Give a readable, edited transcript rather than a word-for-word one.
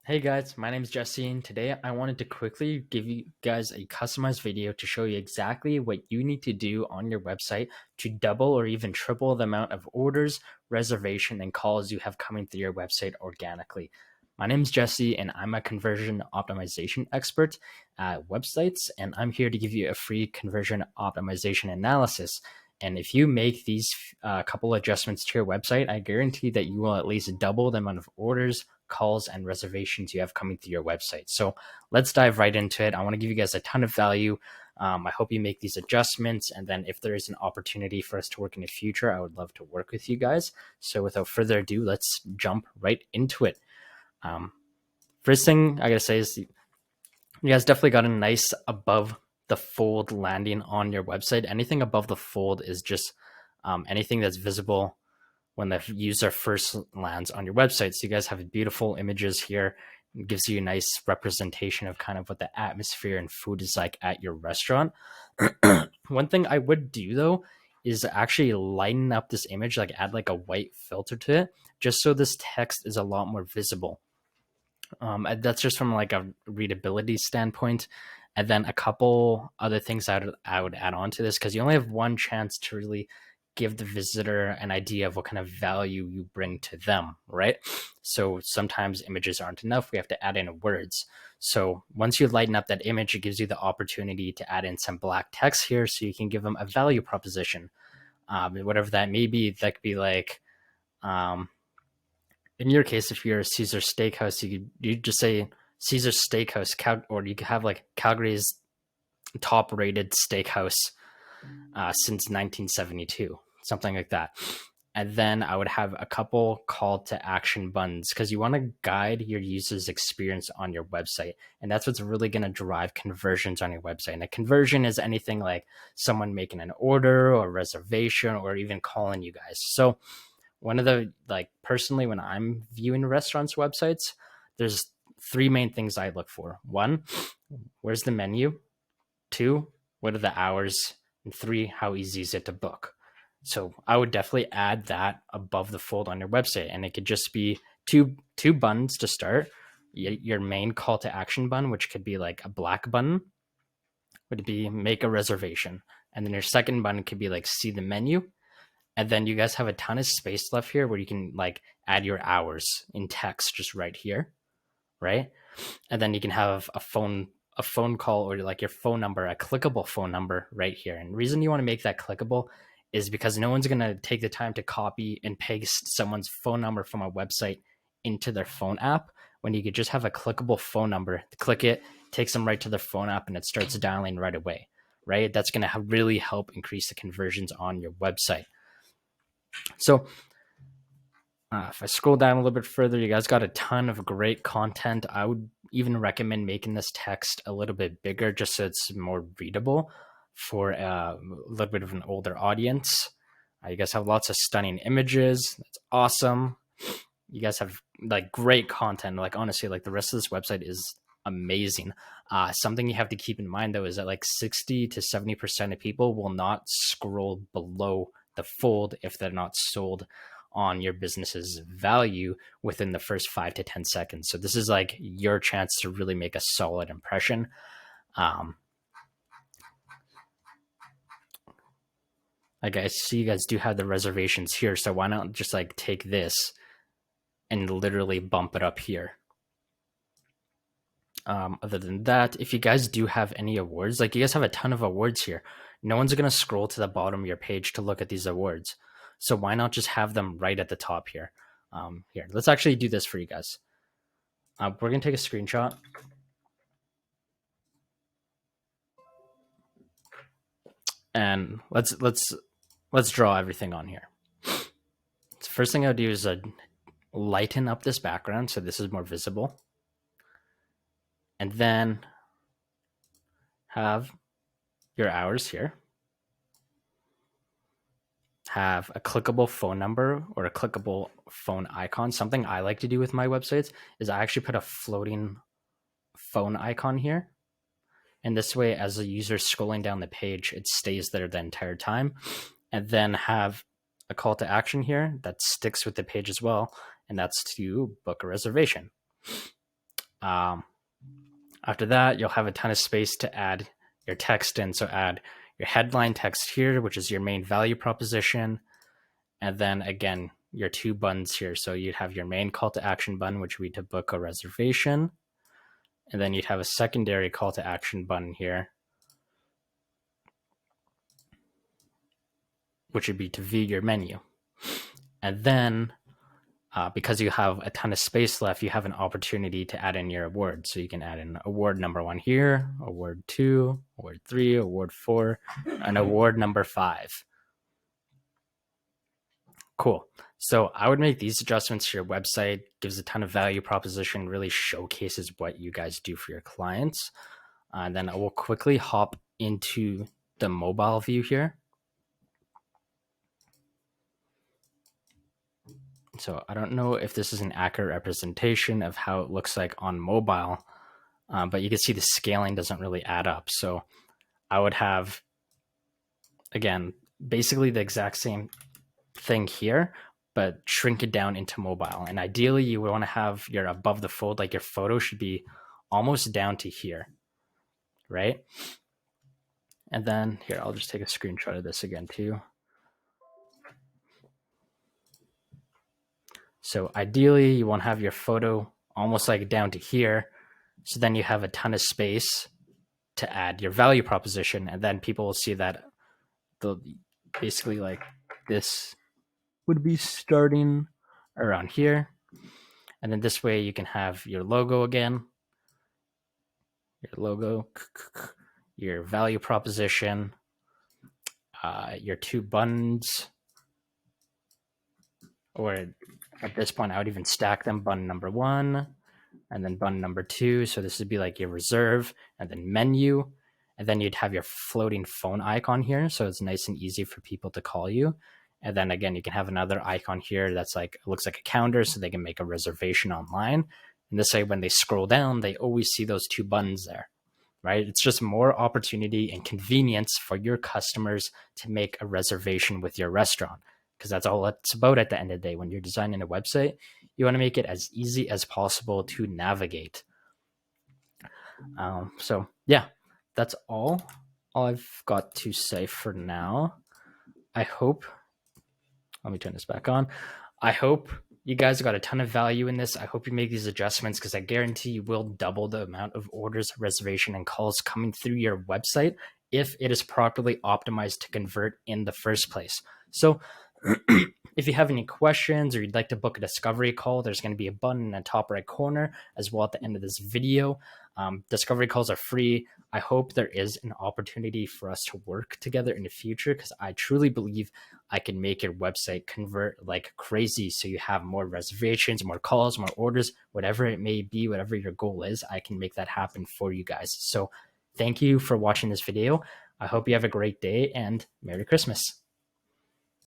Hey guys, my name is Jesse, and today I wanted to quickly give you guys a customized video to show you exactly what you need to do on your website to double or even triple the amount of orders, reservation, and calls you have coming through your website organically. My name is Jesse, and I'm a conversion optimization expert at websites, and I'm here to give you a free conversion optimization analysis. And if you make these couple adjustments to your website, I guarantee that you will at least double the amount of orders, calls, and reservations you have coming through your website. So let's dive right into it. I want to give you guys a ton of value. I hope you make these adjustments. And then if there is an opportunity for us to work in the future, I would love to work with you guys. So without further ado, let's jump right into it. Um, First thing I got to say is you guys definitely got a nice above the fold landing on your website. Anything above the fold is just anything that's visible when the user first lands on your website. So you guys have beautiful images here. It gives you a nice representation of kind of what the atmosphere and food is like at your restaurant. One thing I would do though is actually lighten up this image, like add like a white filter to it, just so this text is a lot more visible. That's just from like a readability standpoint. And then a couple other things I would add on to this, because you only have one chance to really give the visitor an idea of what kind of value you bring to them, right? So sometimes images aren't enough. We have to add in words. So once you lighten up that image, it gives you the opportunity to add in some black text here so you can give them a value proposition. Whatever that may be, that could be like, um, in your case, if you're a Caesar Steakhouse, you just say Caesar Steakhouse, or you could have like Calgary's top rated steakhouse since 1972, something like that. And then I would have a couple call to action buttons because you want to guide your users' experience on your website. And that's what's really going to drive conversions on your website. And a conversion is anything like someone making an order or reservation or even calling you guys. So one of the, like, personally, when I'm viewing restaurants websites, there's three main things I look for. One, where's the menu? Two, what are the hours? And three, how easy is it to book? So I would definitely add that above the fold on your website, and it could just be two buttons to start. Your main call to action button, which could be like a black button, would be make a reservation, and then your second button could be like see the menu, and then you guys have a ton of space left here where you can like add your hours in text just right here, right? And then you can have a phone call or like your phone number, a clickable phone number right here. And the reason you want to make that clickable is because no one's going to take the time to copy and paste someone's phone number from a website into their phone app when you could just have a clickable phone number. Click it, takes them right to their phone app, and it starts dialing right away, right? That's going to really help increase the conversions on your website. So if I scroll down a little bit further, you guys got a ton of great content. I would even recommend making this text a little bit bigger just so it's more readable for a little bit of an older audience. You guys have lots of stunning images. That's awesome. You guys have like great content. Like honestly, like the rest of this website is amazing. Something you have to keep in mind though is that like 60 to 70% of people will not scroll below the fold if they're not sold on your business's value within the first 5 to 10 seconds. So this is like your chance to really make a solid impression. Like I see you guys do have the reservations here, so why not just like take this and literally bump it up here. Other than that, if you guys do have any awards, like you guys have a ton of awards here, no one's going to scroll to the bottom of your page to look at these awards. So why not just have them right at the top here? Here, let's actually do this for you guys. We're going to take a screenshot. And let's draw everything on here. So first thing I'll do is lighten up this background so this is more visible. And then have your hours here. Have a clickable phone number or a clickable phone icon. Something I like to do with my websites is I actually put a floating phone icon here. And this way, as a user scrolling down the page, it stays there the entire time. And then have a call to action here that sticks with the page as well. And that's to book a reservation. After that, you'll have a ton of space to add your text in. So add your headline text here, which is your main value proposition. And then again, your two buttons here. So you'd have your main call to action button, which would be to book a reservation. And then you'd have a secondary call to action button here, which would be to view your menu. And then because you have a ton of space left, you have an opportunity to add in your award. So you can add in award number 1 here, award 2, award 3, award 4, and award number 5. Cool. So I would make these adjustments to your website. Gives a ton of value proposition, really showcases what you guys do for your clients. And then I will quickly hop into the mobile view here. So I don't know if this is an accurate representation of how it looks like on mobile, but you can see the scaling doesn't really add up. So I would have, again, basically the exact same thing here, but shrink it down into mobile. And ideally you would want to have your above the fold, like your photo should be almost down to here, right? And then here, I'll just take a screenshot of this again too. So ideally you want to have your photo almost like down to here. So then you have a ton of space to add your value proposition. And then people will see that basically like this would be starting around here. And then this way you can have your logo again, your logo, your value proposition, your two buttons, or at this point, I would even stack them, button number 1 and then button number 2. So this would be like your reserve and then menu. And then you'd have your floating phone icon here. So it's nice and easy for people to call you. And then again, you can have another icon here that's like, it looks like a calendar so they can make a reservation online. And this way, when they scroll down, they always see those two buttons there, right? It's just more opportunity and convenience for your customers to make a reservation with your restaurant, because that's all it's about at the end of the day. When you're designing a website, you want to make it as easy as possible to navigate. So yeah, that's all I've got to say for now. I hope, let me turn this back on. I hope you guys got a ton of value in this. I hope you make these adjustments, because I guarantee you will double the amount of orders, reservation, and calls coming through your website if it is properly optimized to convert in the first place. So if you have any questions or you'd like to book a discovery call, there's going to be a button in the top right corner as well at the end of this video. Discovery calls are free. I hope there is an opportunity for us to work together in the future, because I truly believe I can make your website convert like crazy. So you have more reservations, more calls, more orders, whatever it may be, whatever your goal is, I can make that happen for you guys. So thank you for watching this video. I hope you have a great day and Merry Christmas.